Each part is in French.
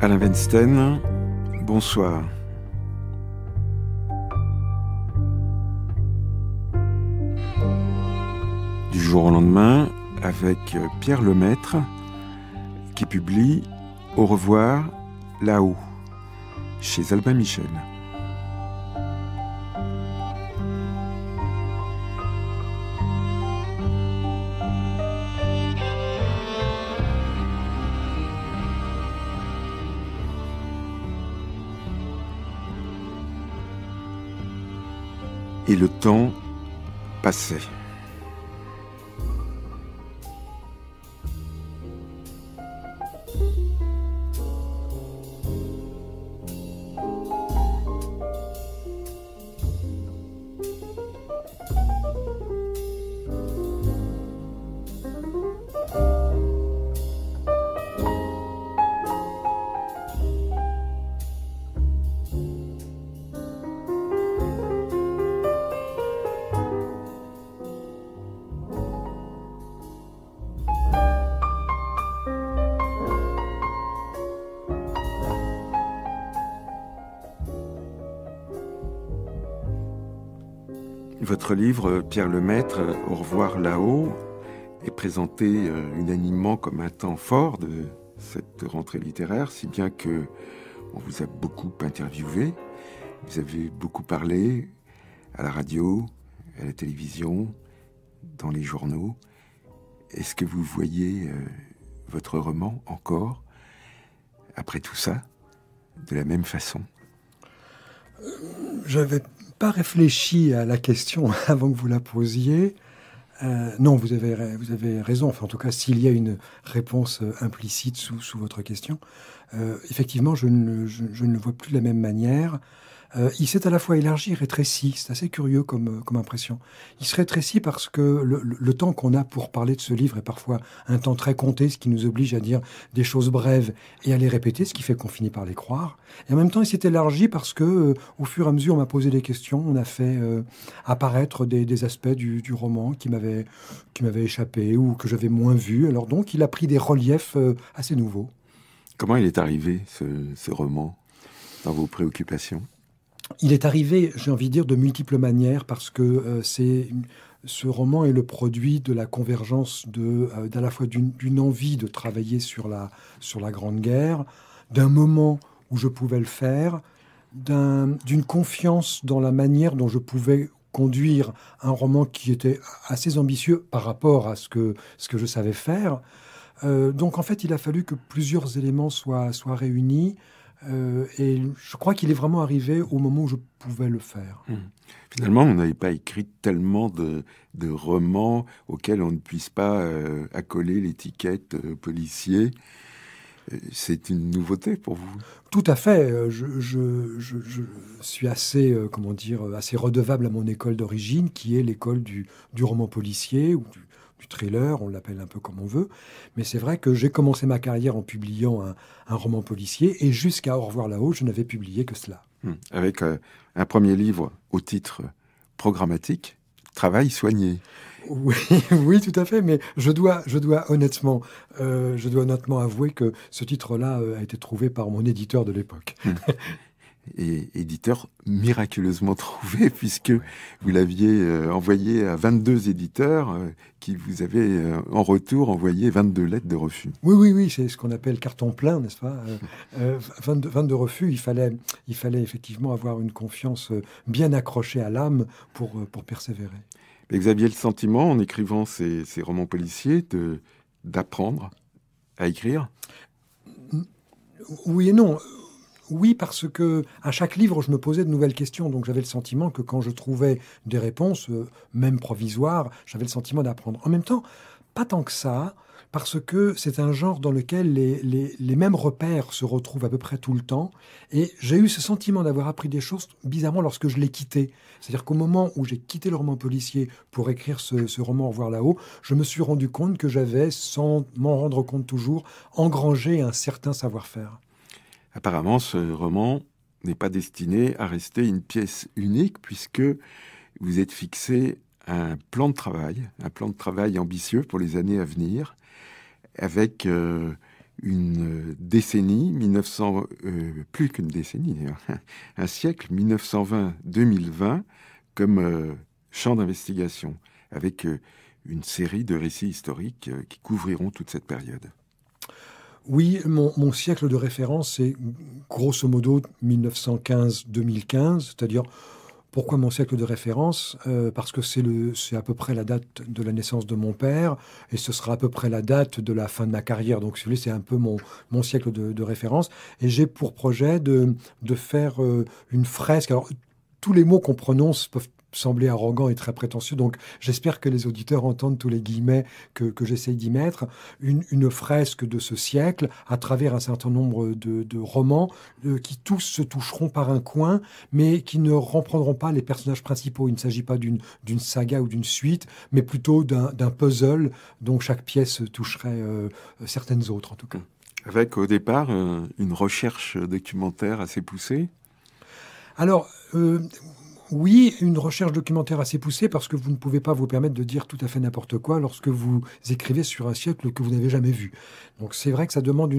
Alain Weinstein, bonsoir. Du jour au lendemain, avec Pierre Lemaître, qui publie Au revoir là-haut, chez Albin Michel. Et le temps passait. Votre livre, Pierre Lemaître, Au revoir là-haut, est présenté unanimement comme un temps fort de cette rentrée littéraire, si bien que on vous a beaucoup interviewé, vous avez beaucoup parlé à la radio, à la télévision, dans les journaux. Est-ce que vous voyez votre roman encore, après tout ça, de la même façon ? J'avais pas réfléchi à la question avant que vous la posiez. Non, vous avez raison. Enfin, en tout cas, s'il y a une réponse implicite sous votre question, effectivement, je ne le vois plus de la même manière. Il s'est à la fois élargi et rétréci. C'est assez curieux comme impression. Il se rétrécit parce que le temps qu'on a pour parler de ce livre est parfois un temps très compté, ce qui nous oblige à dire des choses brèves et à les répéter, ce qui fait qu'on finit par les croire. Et en même temps, il s'est élargi parce que, au fur et à mesure, on m'a posé des questions, on a fait apparaître des aspects du roman qui m'avaient échappé ou que j'avais moins vus. Alors donc, il a pris des reliefs assez nouveaux. Comment il est arrivé, ce roman, dans vos préoccupations ? Il est arrivé, j'ai envie de dire, de multiples manières, parce que ce roman est le produit de la convergence d'à la fois d'une envie de travailler sur la Grande Guerre, d'un moment où je pouvais le faire, d'une confiance dans la manière dont je pouvais conduire un roman qui était assez ambitieux par rapport à ce que je savais faire. Donc en fait, il a fallu que plusieurs éléments soient réunis. Et je crois qu'il est vraiment arrivé au moment où je pouvais le faire. Finalement, on n'avait pas écrit tellement de romans auxquels on ne puisse pas accoler l'étiquette policier. C'est une nouveauté pour vous ? Tout à fait. Je suis assez, assez redevable à mon école d'origine, qui est l'école du roman policier ou du thriller, on l'appelle un peu comme on veut. Mais c'est vrai que j'ai commencé ma carrière en publiant un roman policier, et jusqu'à Au revoir là-haut, je n'avais publié que cela. Avec un premier livre au titre programmatique, Travail soigné. Oui, oui, tout à fait. Mais je dois honnêtement avouer que ce titre-là a été trouvé par mon éditeur de l'époque. Et éditeur miraculeusement trouvé, puisque vous l'aviez envoyé à 22 éditeurs qui vous avaient en retour envoyé 22 lettres de refus. Oui, c'est ce qu'on appelle carton plein, n'est-ce pas ? 22 refus, il fallait effectivement avoir une confiance bien accrochée à l'âme pour persévérer. Mais vous aviez le sentiment, en écrivant ces romans policiers, d'apprendre à écrire ? Oui et non. Oui, parce que à chaque livre, je me posais de nouvelles questions. Donc, j'avais le sentiment que quand je trouvais des réponses, même provisoires, j'avais le sentiment d'apprendre. En même temps, pas tant que ça, parce que c'est un genre dans lequel les mêmes repères se retrouvent à peu près tout le temps. Et j'ai eu ce sentiment d'avoir appris des choses bizarrement lorsque je l'ai quitté. C'est-à-dire qu'au moment où j'ai quitté le roman policier pour écrire ce roman Au revoir là-haut, je me suis rendu compte que j'avais, sans m'en rendre compte toujours, engrangé un certain savoir-faire. Apparemment, ce roman n'est pas destiné à rester une pièce unique, puisque vous êtes fixé un plan de travail ambitieux pour les années à venir, avec une décennie, 1900, plus qu'une décennie d'ailleurs, un siècle, 1920-2020, comme champ d'investigation, avec une série de récits historiques qui couvriront toute cette période. Oui, mon siècle de référence, c'est grosso modo 1915-2015, c'est-à-dire, pourquoi mon siècle de référence? Parce que c'est à peu près la date de la naissance de mon père, et ce sera à peu près la date de la fin de ma carrière. Donc, si vous voulez, c'est un peu mon siècle de référence. Et j'ai pour projet de faire une fresque. Alors, tous les mots qu'on prononce peuvent sembler arrogants et très prétentieux, donc j'espère que les auditeurs entendent tous les guillemets que j'essaye d'y mettre. Une fresque de ce siècle à travers un certain nombre de romans qui tous se toucheront par un coin, mais qui ne reprendront pas les personnages principaux. Il ne s'agit pas d'une saga ou d'une suite, mais plutôt d'un puzzle dont chaque pièce toucherait certaines autres, en tout cas. Avec, au départ, une recherche documentaire assez poussée. Alors, oui, une recherche documentaire assez poussée, parce que vous ne pouvez pas vous permettre de dire tout à fait n'importe quoi lorsque vous écrivez sur un siècle que vous n'avez jamais vu. Donc c'est vrai que ça demande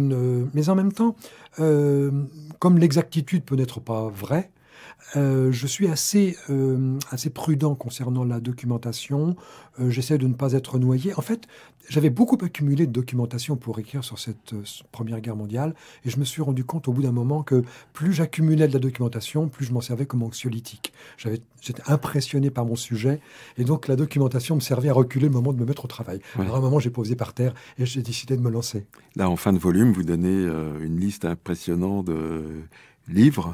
mais en même temps, comme l'exactitude peut n'être pas vraie, je suis assez prudent concernant la documentation. J'essaie de ne pas être noyé. En fait, j'avais beaucoup accumulé de documentation pour écrire sur cette Première Guerre mondiale, et je me suis rendu compte au bout d'un moment que plus j'accumulais de la documentation, plus je m'en servais comme anxiolytique. J'étais impressionné par mon sujet, et donc la documentation me servait à reculer le moment de me mettre au travail. Ouais. Alors à un moment, j'ai posé par terre et j'ai décidé de me lancer. Là, en fin de volume, vous donnez une liste impressionnante de livres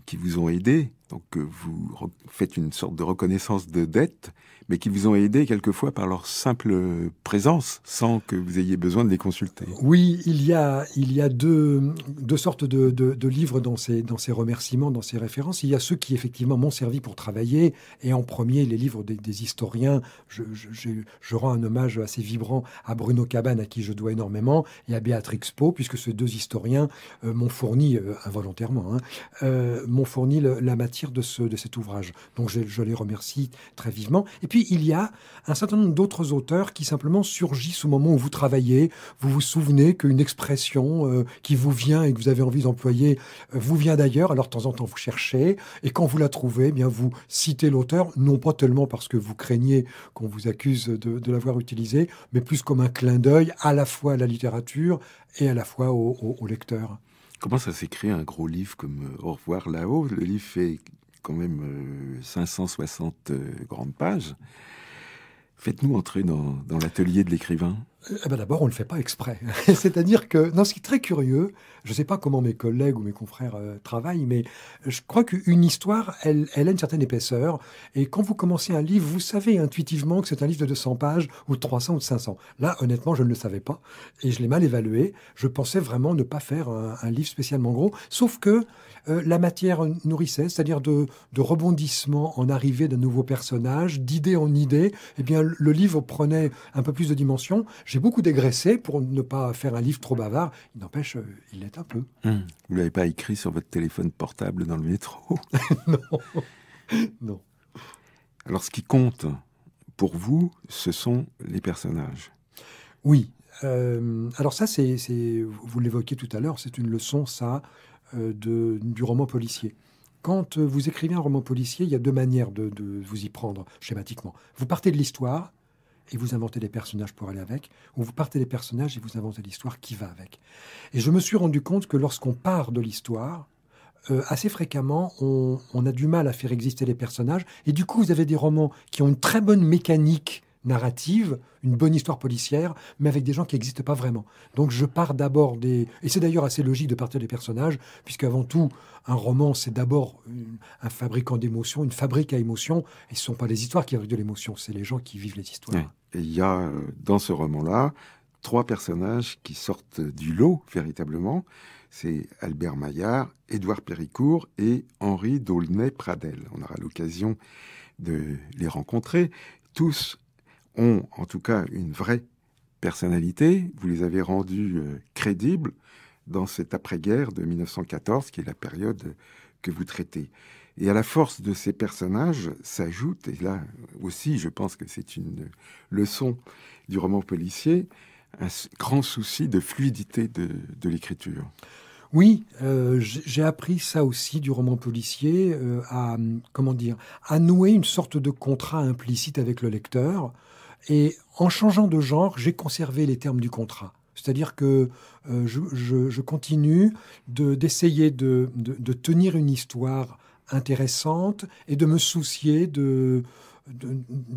qui vous ont aidé. Donc vous faites une sorte de reconnaissance de dette, mais qui vous ont aidé quelquefois par leur simple présence, sans que vous ayez besoin de les consulter. Oui, il y a deux sortes de livres dans ces remerciements, dans ces références. Il y a ceux qui effectivement m'ont servi pour travailler, et en premier les livres des historiens. Je rends un hommage assez vibrant à Bruno Cabane, à qui je dois énormément, et à Béatrix Pau, puisque ces deux historiens m'ont fourni, involontairement, m'ont fourni la matière de cet ouvrage. Donc je les remercie très vivement. Et puis il y a un certain nombre d'autres auteurs qui simplement surgissent au moment où vous travaillez. Vous vous souvenez qu'une expression qui vous vient et que vous avez envie d'employer vous vient d'ailleurs. Alors de temps en temps vous cherchez, et quand vous la trouvez, eh bien vous citez l'auteur, non pas tellement parce que vous craignez qu'on vous accuse de l'avoir utilisé, mais plus comme un clin d'œil à la fois à la littérature et à la fois au lecteur. Comment ça s'écrit un gros livre comme Au revoir là-haut? Le livre fait quand même 560 grandes pages. Faites-nous entrer dans l'atelier de l'écrivain. D'abord, on ne le fait pas exprès. C'est-à-dire que, non, ce qui est très curieux, je ne sais pas comment mes collègues ou mes confrères travaillent, mais je crois qu'une histoire, elle a une certaine épaisseur. Et quand vous commencez un livre, vous savez intuitivement que c'est un livre de 200 pages, ou de 300 ou de 500. Là, honnêtement, je ne le savais pas. Et je l'ai mal évalué. Je pensais vraiment ne pas faire un livre spécialement gros. Sauf que la matière nourrissait, c'est-à-dire de rebondissements en arrivée d'un nouveau personnage, d'idée en idée. Eh bien, le livre prenait un peu plus de dimension. J'ai beaucoup dégraissé pour ne pas faire un livre trop bavard. Il n'empêche, il l'est un peu. Vous ne l'avez pas écrit sur votre téléphone portable dans le métro? Non. Alors, ce qui compte pour vous, ce sont les personnages. Oui. Alors ça, vous l'évoquiez tout à l'heure, c'est une leçon, ça, du roman policier. Quand vous écrivez un roman policier, il y a deux manières de vous y prendre, schématiquement. Vous partez de l'histoire, et vous inventez des personnages pour aller avec, ou vous partez des personnages et vous inventez l'histoire qui va avec. Et je me suis rendu compte que lorsqu'on part de l'histoire, assez fréquemment, on a du mal à faire exister les personnages, et du coup, vous avez des romans qui ont une très bonne mécanique narrative, une bonne histoire policière, mais avec des gens qui n'existent pas vraiment. Donc je pars d'abord des... Et c'est d'ailleurs assez logique de partir des personnages, puisque avant tout, un roman, c'est d'abord un fabricant d'émotions, une fabrique à émotions, et ce ne sont pas les histoires qui fabriquent de l'émotion, c'est les gens qui vivent les histoires. Ouais. Et il y a, dans ce roman-là, 3 personnages qui sortent du lot, véritablement. C'est Albert Maillard, Édouard Péricourt et Henri d'Aulnay-Pradel. On aura l'occasion de les rencontrer. Tous ont en tout cas une vraie personnalité. Vous les avez rendus crédibles dans cette après-guerre de 1914, qui est la période que vous traitez. Et à la force de ces personnages s'ajoute, et là aussi je pense que c'est une leçon du roman policier, un grand souci de fluidité de l'écriture. Oui, j'ai appris ça aussi du roman policier, à nouer une sorte de contrat implicite avec le lecteur. Et en changeant de genre, j'ai conservé les termes du contrat. C'est-à-dire que je continue d'essayer de tenir une histoire intéressante et de me soucier du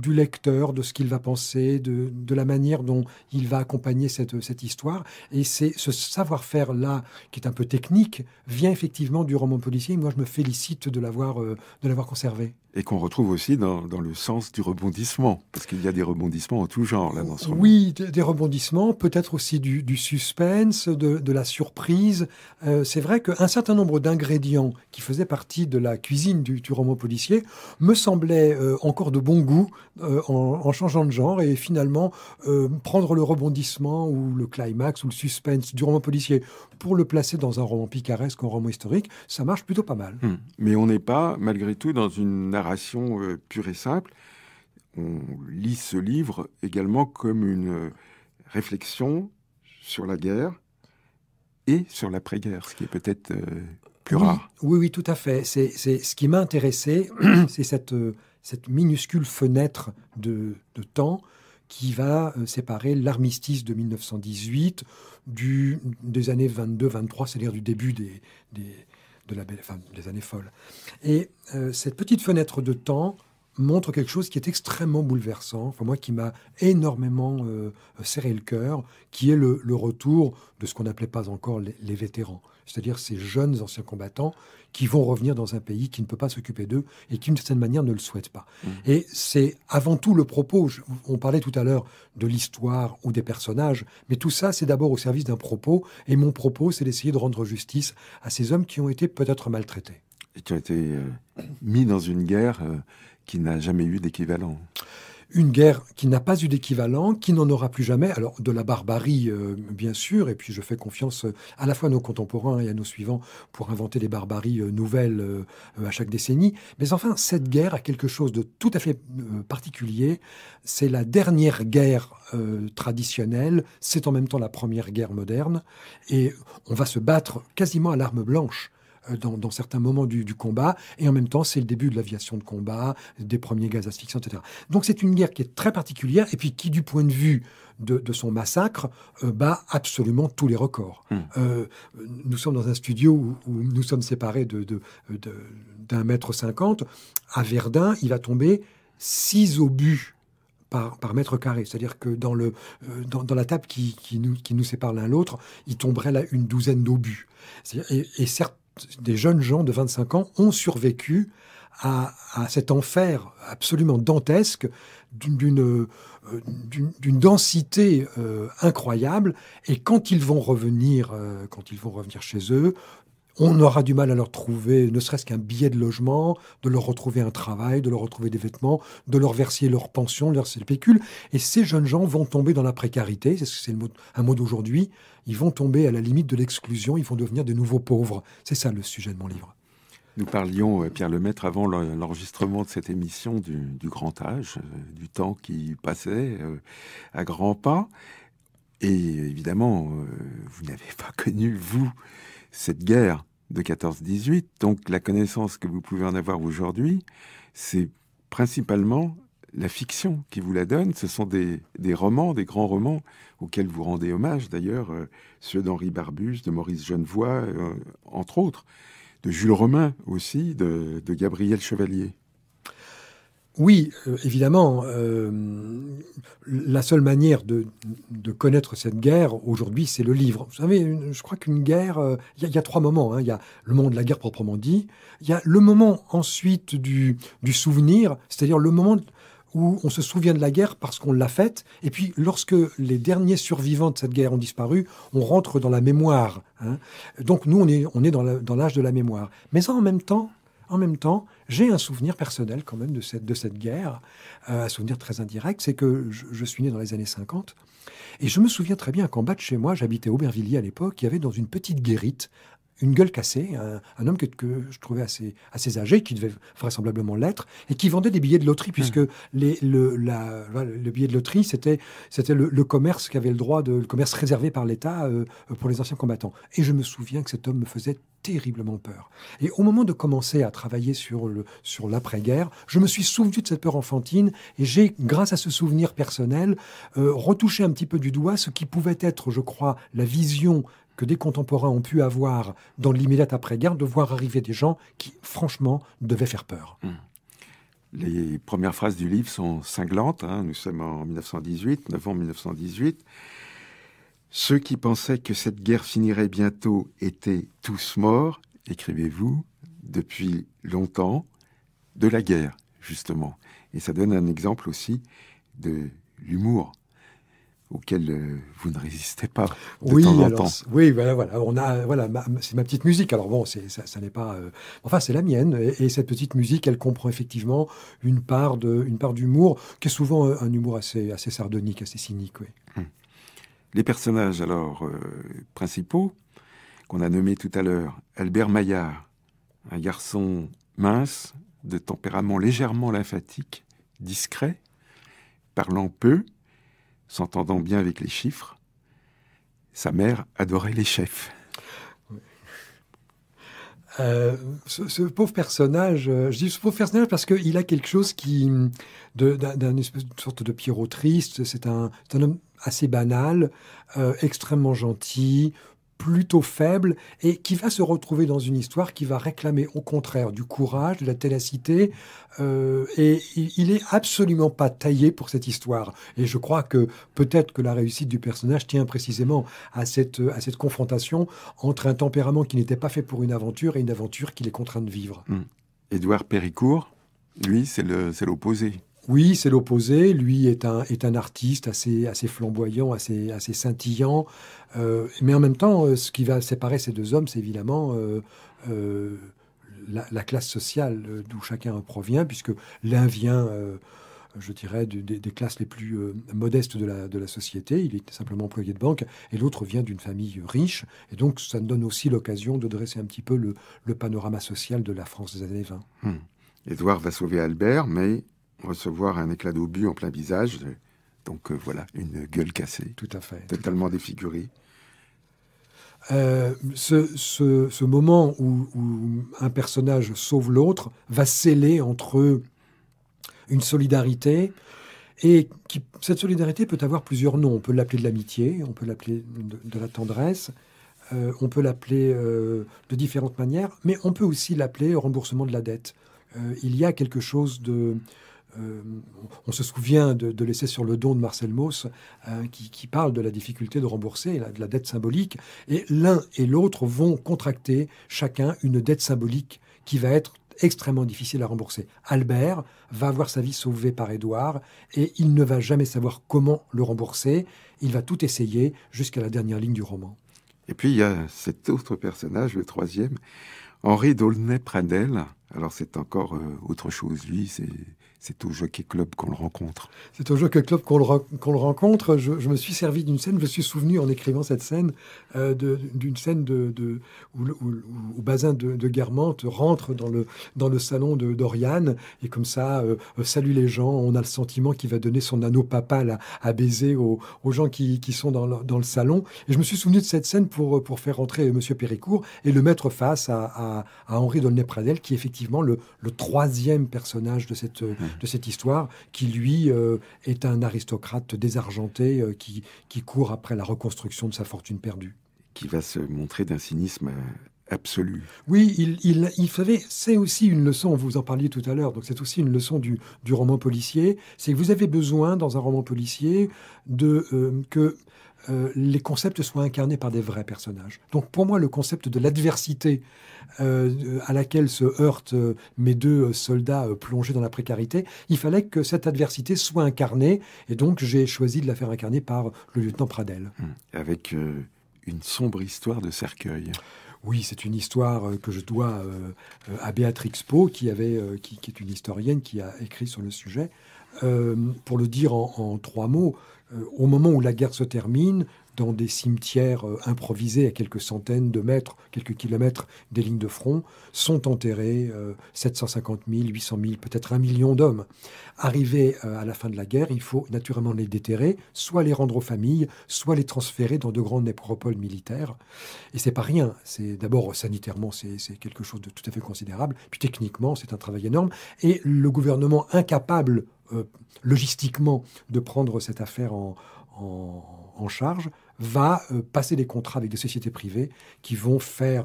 lecteur, de ce qu'il va penser, de la manière dont il va accompagner cette histoire. Et c'est ce savoir-faire-là, qui est un peu technique, vient effectivement du roman policier. Moi, je me félicite de l'avoir conservé. Et qu'on retrouve aussi dans le sens du rebondissement, parce qu'il y a des rebondissements en tout genre là dans ce roman. Oui, des rebondissements, peut-être aussi du suspense, de la surprise. C'est vrai qu'un certain nombre d'ingrédients qui faisaient partie de la cuisine du roman policier me semblaient encore de bon goût en changeant de genre, et finalement prendre le rebondissement ou le climax ou le suspense du roman policier pour le placer dans un roman picaresque, un roman historique, ça marche plutôt pas mal. Mais on n'est pas, malgré tout, dans une narration pure et simple. On lit ce livre également comme une réflexion sur la guerre et sur l'après-guerre, ce qui est peut-être plus rare. Oui, tout à fait. C'est ce qui m'a intéressé, c'est cette minuscule fenêtre de temps qui va séparer l'armistice de 1918 des années 22-23, c'est-à-dire du début des années folles. Et cette petite fenêtre de temps montre quelque chose qui est extrêmement bouleversant, enfin moi qui m'a énormément serré le cœur, qui est le retour de ce qu'on n'appelait pas encore les vétérans, c'est-à-dire ces jeunes anciens combattants qui vont revenir dans un pays qui ne peut pas s'occuper d'eux et qui, d'une certaine manière, ne le souhaitent pas. Et c'est avant tout le propos. On parlait tout à l'heure de l'histoire ou des personnages, mais tout ça, c'est d'abord au service d'un propos. Et mon propos, c'est d'essayer de rendre justice à ces hommes qui ont été peut-être maltraités. Et qui ont été mis dans une guerre qui n'a jamais eu d'équivalent. Une guerre qui n'a pas eu d'équivalent, qui n'en aura plus jamais. Alors, de la barbarie, bien sûr, et puis je fais confiance à la fois à nos contemporains et à nos suivants pour inventer des barbaries nouvelles à chaque décennie. Mais enfin, cette guerre a quelque chose de tout à fait particulier. C'est la dernière guerre traditionnelle, c'est en même temps la première guerre moderne, et on va se battre quasiment à l'arme blanche dans certains moments du combat, et en même temps, c'est le début de l'aviation de combat, des premiers gaz asphyxiants, etc. Donc c'est une guerre qui est très particulière, et puis qui, du point de vue de son massacre, bat absolument tous les records. Nous sommes dans un studio où nous sommes séparés d'1,50 m. À Verdun, il va tomber 6 obus par mètre carré. C'est-à-dire que dans la table qui nous sépare l'un l'autre, il tomberait là une douzaine d'obus. Et certes, des jeunes gens de 25 ans ont survécu à cet enfer absolument dantesque d'une densité incroyable. Et quand ils vont revenir chez eux, on aura du mal à leur trouver ne serait-ce qu'un billet de logement, de leur retrouver un travail, de leur retrouver des vêtements, de leur verser leur pension, de leur verser le pécule. Et ces jeunes gens vont tomber dans la précarité, c'est un mot d'aujourd'hui, ils vont tomber à la limite de l'exclusion, ils vont devenir de nouveaux pauvres. C'est ça le sujet de mon livre. Nous parlions, Pierre Lemaitre, avant l'enregistrement de cette émission du grand âge, du temps qui passait à grands pas. Et évidemment, vous n'avez pas connu, vous, cette guerre de 14-18. Donc la connaissance que vous pouvez en avoir aujourd'hui, c'est principalement la fiction qui vous la donne. Ce sont des romans, des grands romans auxquels vous rendez hommage, d'ailleurs, ceux d'Henri Barbusse, de Maurice Genevoix, entre autres, de Jules Romain aussi, de Gabriel Chevalier. Oui, évidemment. La seule manière de connaître cette guerre aujourd'hui, c'est le livre. Vous savez, je crois qu'une guerre, il y a trois moments, hein. Il y a le moment de la guerre proprement dit. Il y a le moment ensuite du souvenir, c'est-à-dire le moment où on se souvient de la guerre parce qu'on l'a faite. Et puis, lorsque les derniers survivants de cette guerre ont disparu, on rentre dans la mémoire, hein. Donc, nous, on est dans l'âge de la mémoire. Mais en même temps, j'ai un souvenir personnel quand même de cette guerre, un souvenir très indirect, c'est que je suis né dans les années 50, et je me souviens très bien qu'en bas de chez moi, j'habitais Aubervilliers à l'époque, il y avait dans une petite guérite, une gueule cassée, un homme que je trouvais assez âgé, qui devait vraisemblablement l'être, et qui vendait des billets de loterie, puisque le billet de loterie, c'était le commerce qui avait le commerce réservé par l'État pour les anciens combattants. Et je me souviens que cet homme me faisait terriblement peur. Et au moment de commencer à travailler sur l'après-guerre, je me suis souvenu de cette peur enfantine, et j'ai, grâce à ce souvenir personnel, retouché un petit peu du doigt ce qui pouvait être, je crois, la vision que des contemporains ont pu avoir dans l'immédiate après-guerre, de voir arriver des gens qui, franchement, devaient faire peur. Les premières phrases du livre sont cinglantes, hein. Nous sommes en 1918, novembre 1918. Ceux qui pensaient que cette guerre finirait bientôt étaient tous morts, écrivez-vous, depuis longtemps, de la guerre, justement. Et ça donne un exemple aussi de l'humour auquel vous ne résistez pas de temps en temps. Oui, voilà, c'est ma petite musique. Alors bon, ça n'est pas, enfin c'est la mienne. Et cette petite musique, elle comprend effectivement une part d'humour, qui est souvent un humour assez sardonique, assez cynique. Oui. Les personnages alors principaux qu'on a nommés tout à l'heure, Albert Maillard, un garçon mince, de tempérament légèrement lymphatique, discret, parlant peu, s'entendant bien avec les chiffres. Sa mère adorait les chefs. Ce pauvre personnage, je dis ce pauvre personnage parce qu'il a quelque chose d'une espèce de sorte de Pierrot triste. C'est un homme assez banal, extrêmement gentil, plutôt faible, et qui va se retrouver dans une histoire qui va réclamer au contraire du courage, de la ténacité, et il est absolument pas taillé pour cette histoire. Et je crois que peut-être que la réussite du personnage tient précisément à cette confrontation entre un tempérament qui n'était pas fait pour une aventure et une aventure qu'il est contraint de vivre. Édouard Péricourt, lui, c'est l'opposé. Oui, c'est l'opposé. Lui est un artiste assez flamboyant, assez scintillant. Mais en même temps, ce qui va séparer ces deux hommes, c'est évidemment la classe sociale d'où chacun provient, puisque l'un vient, je dirais, des classes les plus modestes de la société. Il est simplement employé de banque. Et l'autre vient d'une famille riche. Et donc, ça nous donne aussi l'occasion de dresser un petit peu le panorama social de la France des années 20. Édouard va sauver Albert, mais recevoir un éclat d'obus en plein visage. Donc voilà, une gueule cassée. Tout à fait. Totalement défigurée. Ce moment où un personnage sauve l'autre va sceller entre eux une solidarité, et cette solidarité peut avoir plusieurs noms. On peut l'appeler de l'amitié, on peut l'appeler de la tendresse, on peut l'appeler de différentes manières, mais on peut aussi l'appeler remboursement de la dette. Il y a quelque chose de... on se souvient de l'essai sur le don de Marcel Mauss, qui parle de la difficulté de rembourser, de la dette symbolique. Et l'un et l'autre vont contracter chacun une dette symbolique qui va être extrêmement difficile à rembourser. Albert va avoir sa vie sauvée par Édouard, et il ne va jamais savoir comment le rembourser. Il va tout essayer jusqu'à la dernière ligne du roman. Et puis il y a cet autre personnage, le troisième, Henri d'Aulnay-Pradel. Alors c'est encore autre chose, lui, c'est au Jockey Club qu'on le rencontre. C'est au Jockey Club qu'on le rencontre. Je me suis servi d'une scène, je me suis souvenu en écrivant cette scène, d'une scène où Bazin de Guermantes rentre dans le salon d'Oriane, et comme ça salue les gens. On a le sentiment qu'il va donner son anneau papal à baiser aux gens qui sont dans le salon. Et je me suis souvenu de cette scène pour faire entrer Monsieur Péricourt et le mettre face à Henri d'Aulnay-Pradel, qui est effectivement le troisième personnage de cette histoire, qui lui est un aristocrate désargenté qui court après la reconstruction de sa fortune perdue. Qui va se montrer d'un cynisme absolue. Oui, il savait, c'est aussi une leçon, vous en parliez tout à l'heure, donc c'est aussi une leçon du roman policier, c'est que vous avez besoin, dans un roman policier, que les concepts soient incarnés par des vrais personnages. Donc pour moi, le concept de l'adversité à laquelle se heurtent mes deux soldats plongés dans la précarité, il fallait que cette adversité soit incarnée, et donc j'ai choisi de la faire incarner par le lieutenant Pradel. Avec une sombre histoire de cercueil. Oui, c'est une histoire que je dois à Béatrix Pau, qui est une historienne qui a écrit sur le sujet. Pour le dire en trois mots, au moment où la guerre se termine, dans des cimetières improvisés à quelques centaines de mètres, quelques kilomètres des lignes de front, sont enterrés 750 000, 800 000, peut-être 1 million d'hommes. Arrivés à la fin de la guerre, il faut naturellement les déterrer, soit les rendre aux familles, soit les transférer dans de grandes nécropoles militaires. Et c'est pas rien. C'est d'abord sanitairement, c'est quelque chose de tout à fait considérable. Puis techniquement, c'est un travail énorme. Et le gouvernement incapable logistiquement de prendre cette affaire en charge, va passer des contrats avec des sociétés privées qui vont faire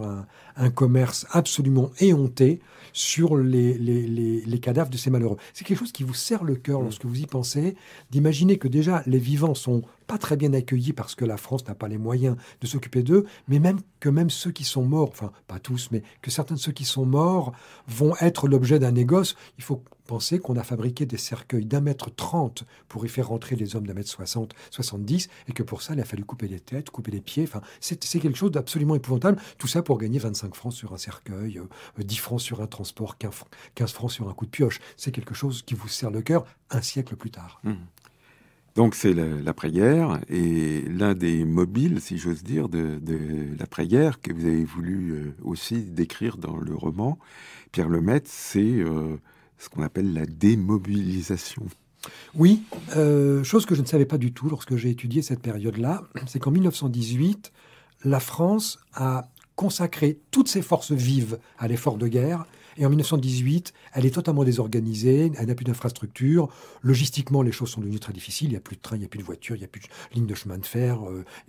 un commerce absolument éhonté sur les cadavres de ces malheureux. C'est quelque chose qui vous serre le cœur lorsque vous y pensez, d'imaginer que déjà les vivants sont pas très bien accueillis parce que la France n'a pas les moyens de s'occuper d'eux, mais même ceux qui sont morts, enfin pas tous, mais que certains de ceux qui sont morts vont être l'objet d'un négoce. Il faut penser qu'on a fabriqué des cercueils d'1,30 m pour y faire rentrer des hommes d'1,60 m, 70, et que pour ça, il a fallu couper les têtes, couper les pieds. Enfin, c'est quelque chose d'absolument épouvantable. Tout ça pour gagner 25 francs sur un cercueil, 10 francs sur un transport, 15 francs sur un coup de pioche. C'est quelque chose qui vous serre le cœur un siècle plus tard. Donc c'est l'après-guerre, et l'un des mobiles, si j'ose dire, de l'après-guerre que vous avez voulu aussi décrire dans le roman, Pierre Lemaitre, c'est ce qu'on appelle la démobilisation. Oui, chose que je ne savais pas du tout lorsque j'ai étudié cette période-là, c'est qu'en 1918, la France a consacré toutes ses forces vives à l'effort de guerre. Et en 1918, elle est totalement désorganisée, elle n'a plus d'infrastructure. Logistiquement, les choses sont devenues très difficiles. Il n'y a plus de train, il n'y a plus de voitures, il n'y a plus de ligne de chemin de fer.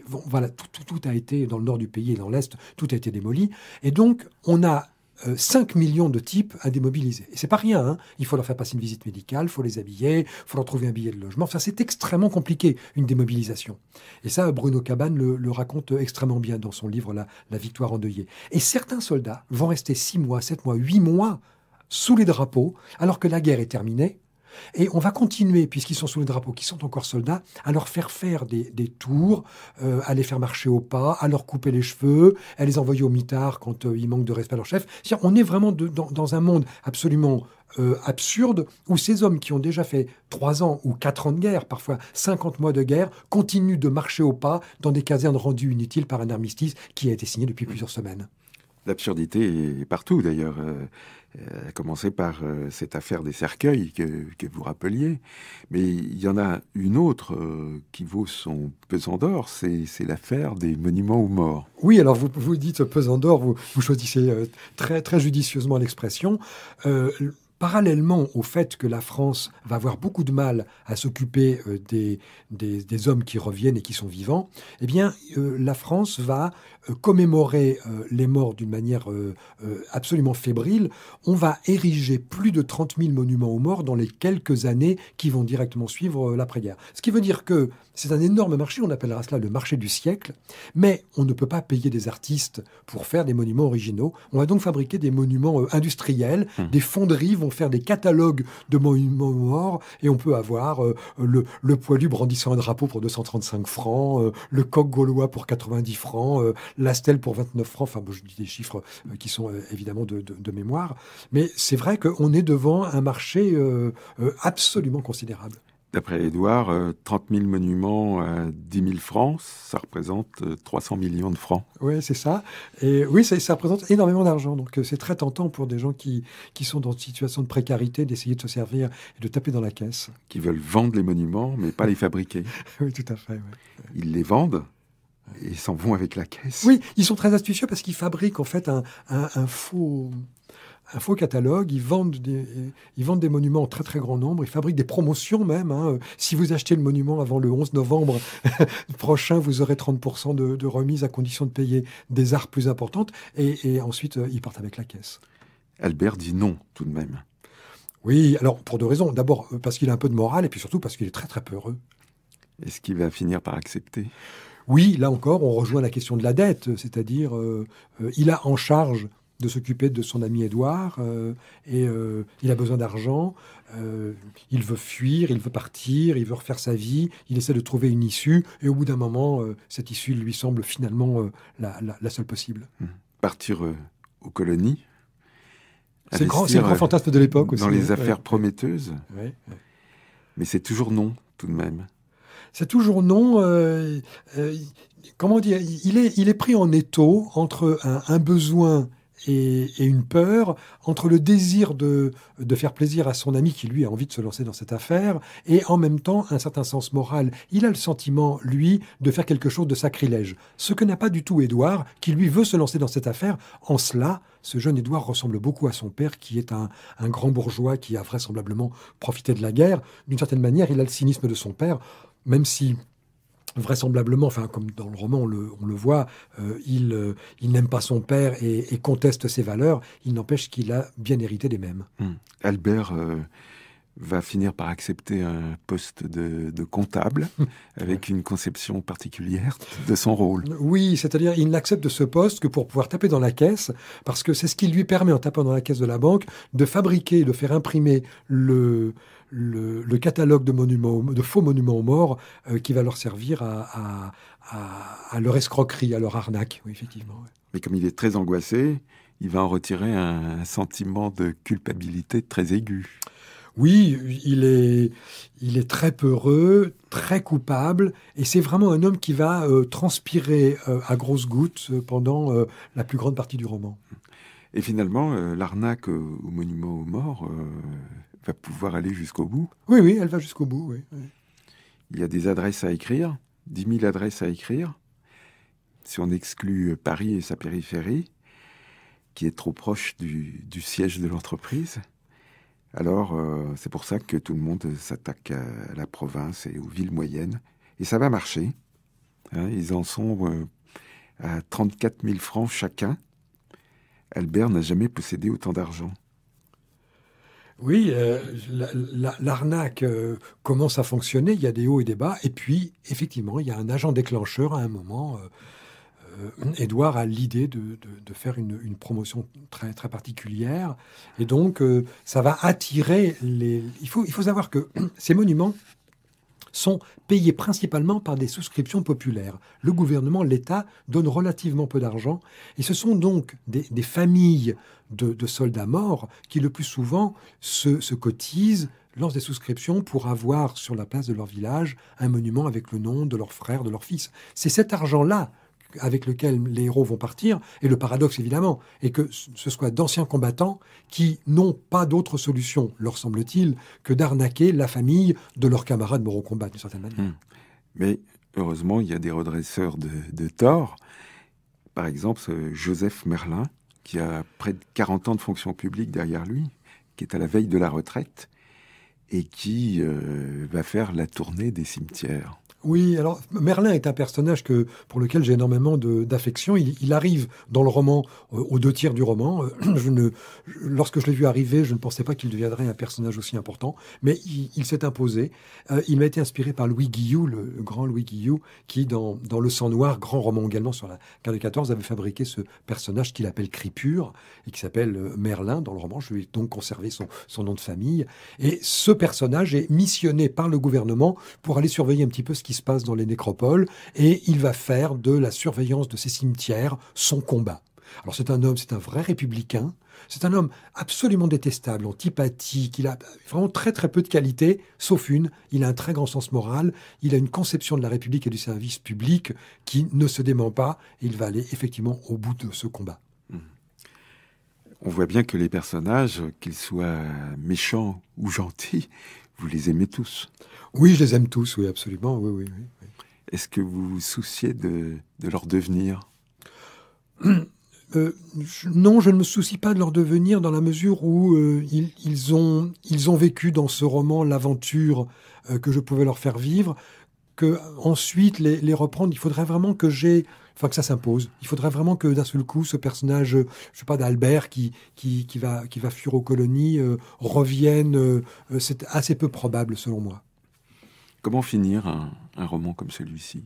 Voilà, tout a été, dans le nord du pays et dans l'est, tout a été démoli. Et donc, on a 5 millions de types à démobiliser. Et c'est pas rien, hein. Il faut leur faire passer une visite médicale, il faut les habiller, il faut leur trouver un billet de logement. Enfin, c'est extrêmement compliqué, une démobilisation. Et ça, Bruno Cabane le raconte extrêmement bien dans son livre La victoire endeuillée. Et certains soldats vont rester 6 mois, 7 mois, 8 mois sous les drapeaux, alors que la guerre est terminée. Et on va continuer, puisqu'ils sont sous le drapeau, qu'ils sont encore soldats, à leur faire des tours, à les faire marcher au pas, à leur couper les cheveux, à les envoyer au mitard quand il manque de respect à leur chef. C'est-à-dire, on est vraiment dans un monde absolument absurde, où ces hommes qui ont déjà fait 3 ans ou 4 ans de guerre, parfois 50 mois de guerre, continuent de marcher au pas dans des casernes rendues inutiles par un armistice qui a été signé depuis plusieurs semaines. L'absurdité est partout, d'ailleurs. À commencer par cette affaire des cercueils que vous rappeliez. Mais il y en a une autre qui vaut son pesant d'or, c'est l'affaire des monuments aux morts. Oui, alors vous dites pesant d'or, vous choisissez très, très judicieusement l'expression. Parallèlement au fait que la France va avoir beaucoup de mal à s'occuper des hommes qui reviennent et qui sont vivants, eh bien, la France va commémorer les morts d'une manière absolument fébrile. On va ériger plus de 30 000 monuments aux morts dans les quelques années qui vont directement suivre l'après-guerre. Ce qui veut dire que c'est un énorme marché, on appellera cela le marché du siècle, mais on ne peut pas payer des artistes pour faire des monuments originaux. On va donc fabriquer des monuments industriels, des fonderies vont faire des catalogues de monuments morts, et on peut avoir le poilu brandissant un drapeau pour 235 francs, le coq gaulois pour 90 francs, la stèle pour 29 francs. Enfin, bon, je dis des chiffres qui sont évidemment de mémoire, mais c'est vrai qu'on est devant un marché absolument considérable. D'après Édouard, 30 000 monuments à 10 000 francs, ça représente 300 millions de francs. Oui, c'est ça. Et oui, ça représente énormément d'argent. Donc c'est très tentant pour des gens qui sont dans une situation de précarité d'essayer de se servir et de taper dans la caisse. Qui veulent vendre les monuments, mais pas les fabriquer. Oui, tout à fait. Ouais. Ils les vendent et s'en vont avec la caisse. Oui, ils sont très astucieux parce qu'ils fabriquent en fait un faux un faux catalogue, ils vendent des monuments en très très grand nombre, ils fabriquent des promotions même. Hein. Si vous achetez le monument avant le 11 novembre prochain, vous aurez 30% de remise à condition de payer des arts plus importantes. Et ensuite, ils partent avec la caisse. Albert dit non, tout de même. Oui, alors pour deux raisons. D'abord parce qu'il a un peu de morale, et puis surtout parce qu'il est très très peureux. Est-ce qu'il va finir par accepter? Oui, là encore, on rejoint la question de la dette, c'est-à-dire il a en charge de s'occuper de son ami Édouard, il a besoin d'argent, il veut fuir, il veut partir, il veut refaire sa vie, il essaie de trouver une issue, et au bout d'un moment, cette issue lui semble finalement la seule possible. Partir aux colonies? C'est le grand fantasme de l'époque aussi. Dans les affaires prometteuses? Ouais. Mais c'est toujours non, tout de même. C'est toujours non. Comment dire? Il est pris en étau entre un besoin et une peur, entre le désir de faire plaisir à son ami qui, lui, a envie de se lancer dans cette affaire, et en même temps un certain sens moral. Il a le sentiment, lui, de faire quelque chose de sacrilège. Ce que n'a pas du tout Édouard, qui, lui, veut se lancer dans cette affaire. En cela, ce jeune Édouard ressemble beaucoup à son père, qui est un grand bourgeois qui a vraisemblablement profité de la guerre. D'une certaine manière, il a le cynisme de son père, même si... vraisemblablement, enfin comme dans le roman on le voit, il n'aime pas son père et conteste ses valeurs. Il n'empêche qu'il a bien hérité des mêmes. Albert va finir par accepter un poste de comptable avec une conception particulière de son rôle. Oui, c'est-à-dire il n'accepte de ce poste que pour pouvoir taper dans la caisse, parce que c'est ce qui lui permet, en tapant dans la caisse de la banque, de fabriquer, de faire imprimer le catalogue de faux monuments aux morts qui va leur servir à leur escroquerie, à leur arnaque. Oui, effectivement. Ouais. Mais comme il est très angoissé, il va en retirer un sentiment de culpabilité très aigu. Oui, il est très peureux, très coupable, et c'est vraiment un homme qui va transpirer à grosses gouttes pendant la plus grande partie du roman. Et finalement, l'arnaque au monument aux morts va pouvoir aller jusqu'au bout. Oui, elle va jusqu'au bout, oui. Il y a des adresses à écrire, 10 000 adresses à écrire, si on exclut Paris et sa périphérie, qui est trop proche du siège de l'entreprise. Alors, c'est pour ça que tout le monde s'attaque à la province et aux villes moyennes. Et ça va marcher. Hein, ils en sont à 34 000 francs chacun. Albert n'a jamais possédé autant d'argent. Oui, l'arnaque commence à fonctionner, il y a des hauts et des bas, et puis, effectivement, il y a un agent déclencheur à un moment. Édouard a l'idée de faire une promotion très, très particulière, et donc ça va attirer les... Il faut savoir que ces monuments sont payés principalement par des souscriptions populaires. Le gouvernement, l'État, donne relativement peu d'argent, et ce sont donc des familles de soldats morts qui, le plus souvent, se cotisent, lancent des souscriptions pour avoir sur la place de leur village un monument avec le nom de leur frère, de leur fils. C'est cet argent-là avec lequel les héros vont partir, et le paradoxe évidemment est que ce soit d'anciens combattants qui n'ont pas d'autre solution, leur semble-t-il, que d'arnaquer la famille de leurs camarades morts au combat, d'une certaine manière. Mais heureusement, il y a des redresseurs de tort. Par exemple, Joseph Merlin, qui a près de 40 ans de fonction publique derrière lui, qui est à la veille de la retraite, et qui va faire la tournée des cimetières. Oui, alors Merlin est un personnage pour lequel j'ai énormément d'affection. Il arrive dans le roman, aux 2 tiers du roman. Lorsque je l'ai vu arriver, je ne pensais pas qu'il deviendrait un personnage aussi important, mais il s'est imposé. Il m'a été inspiré par Louis Guillou, le grand Louis Guillou, qui, dans Le Sang Noir, grand roman également sur la guerre de 14, avait fabriqué ce personnage qu'il appelle Cripure, et qui s'appelle Merlin dans le roman. Je lui ai donc conservé son nom de famille. Et ce personnage est missionné par le gouvernement pour aller surveiller un petit peu ce qui se passe dans les nécropoles, et il va faire de la surveillance de ces cimetières son combat. Alors c'est un vrai républicain, c'est un homme absolument détestable, antipathique, il a vraiment très très peu de qualités, sauf une, il a un très grand sens moral, il a une conception de la République et du service public qui ne se dément pas, et il va aller effectivement au bout de ce combat. On voit bien que les personnages, qu'ils soient méchants ou gentils, vous les aimez tous. Oui, je les aime tous, oui, absolument. Oui. Est-ce que vous vous souciez de leur devenir ? Non, je ne me soucie pas de leur devenir dans la mesure où ils ont vécu dans ce roman l'aventure que je pouvais leur faire vivre, que ensuite les reprendre, il faudrait vraiment que ça s'impose. Il faudrait vraiment que d'un seul coup, ce personnage, je sais pas, d'Albert qui va fuir aux colonies, revienne. C'est assez peu probable, selon moi. Comment finir un roman comme celui-ci?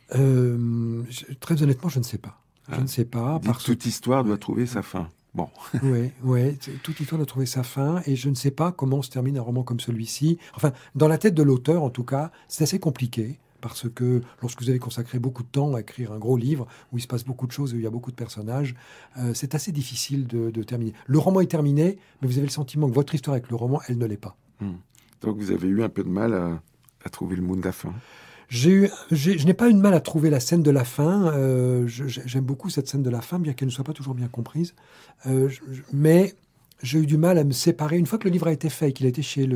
Très honnêtement, je ne sais pas. Je ne sais pas. Toute histoire doit trouver sa fin. Bon. Oui, toute histoire doit trouver sa fin, et je ne sais pas comment se termine un roman comme celui-ci. Enfin, dans la tête de l'auteur, en tout cas, c'est assez compliqué, parce que lorsque vous avez consacré beaucoup de temps à écrire un gros livre, où il se passe beaucoup de choses, où il y a beaucoup de personnages, c'est assez difficile de terminer. Le roman est terminé, mais vous avez le sentiment que votre histoire avec le roman, elle ne l'est pas. Donc vous avez eu un peu de mal à trouver le mot de la fin. Je n'ai pas eu de mal à trouver la scène de la fin. J'aime beaucoup cette scène de la fin, bien qu'elle ne soit pas toujours bien comprise. Mais j'ai eu du mal à me séparer. Une fois que le livre a été fait, qu'il a été chez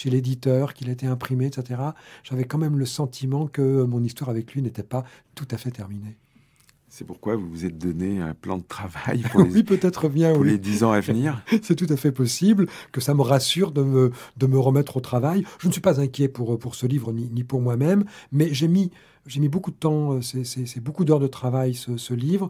l'éditeur, qu'il a été imprimé, etc., j'avais quand même le sentiment que mon histoire avec lui n'était pas tout à fait terminée. C'est pourquoi vous vous êtes donné un plan de travail pour oui, peut-être bien, les 10 ans à venir. C'est tout à fait possible, que ça me rassure de me remettre au travail. Je ne suis pas inquiet pour ce livre, ni pour moi-même, mais j'ai mis beaucoup de temps, c'est beaucoup d'heures de travail, ce livre.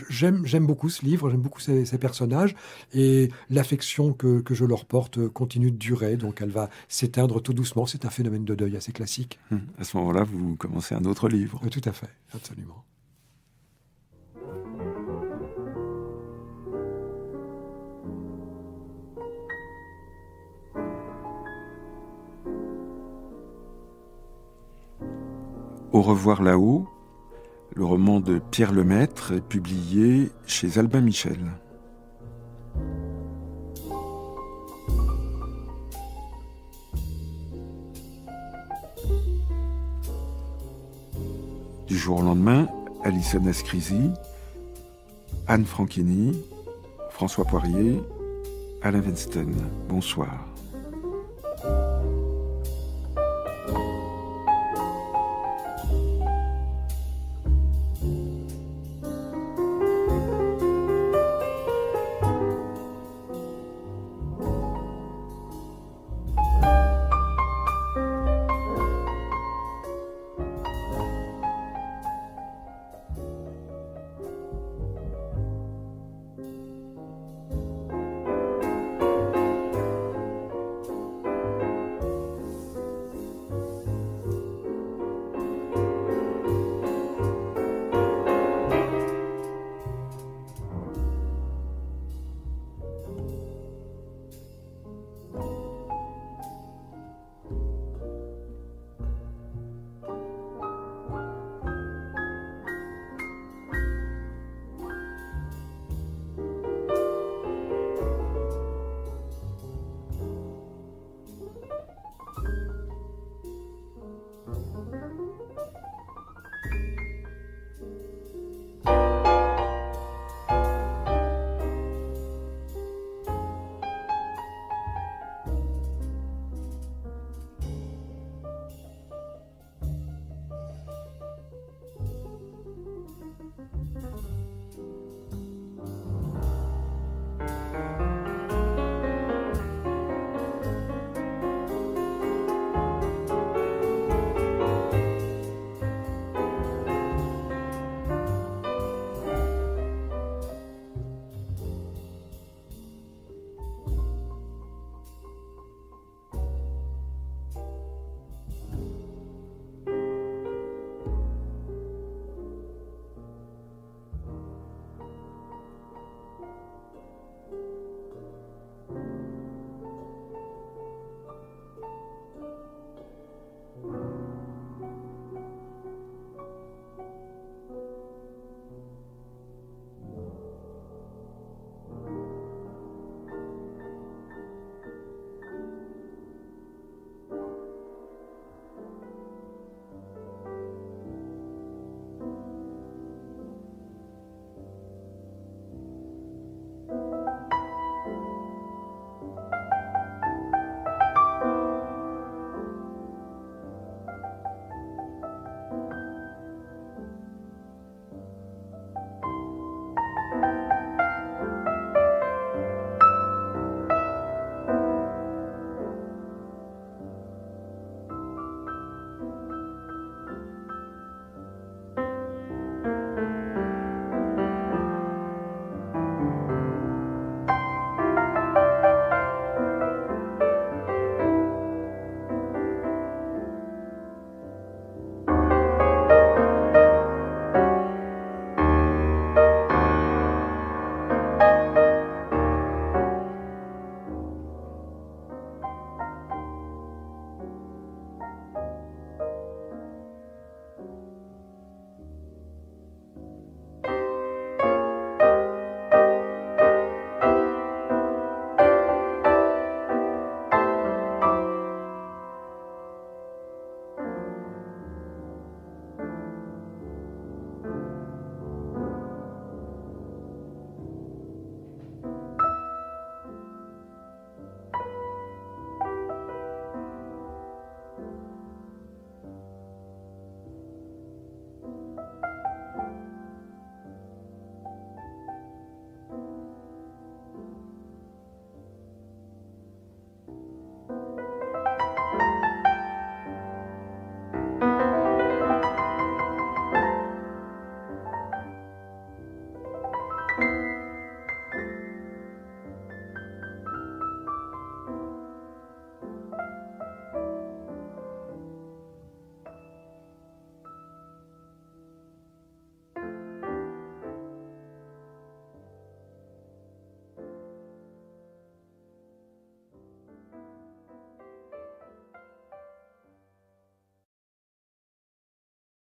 J'aime beaucoup ce livre, j'aime beaucoup ces personnages, et l'affection que je leur porte continue de durer, donc elle va s'éteindre tout doucement. C'est un phénomène de deuil assez classique. À ce moment-là, vous commencez un autre livre. Tout à fait, absolument. Au revoir là-haut, le roman de Pierre Lemaitre est publié chez Albin Michel. Du jour au lendemain, Alison Ascrisi, Anne Franchini, François Poirier, Alain Weinstein. Bonsoir.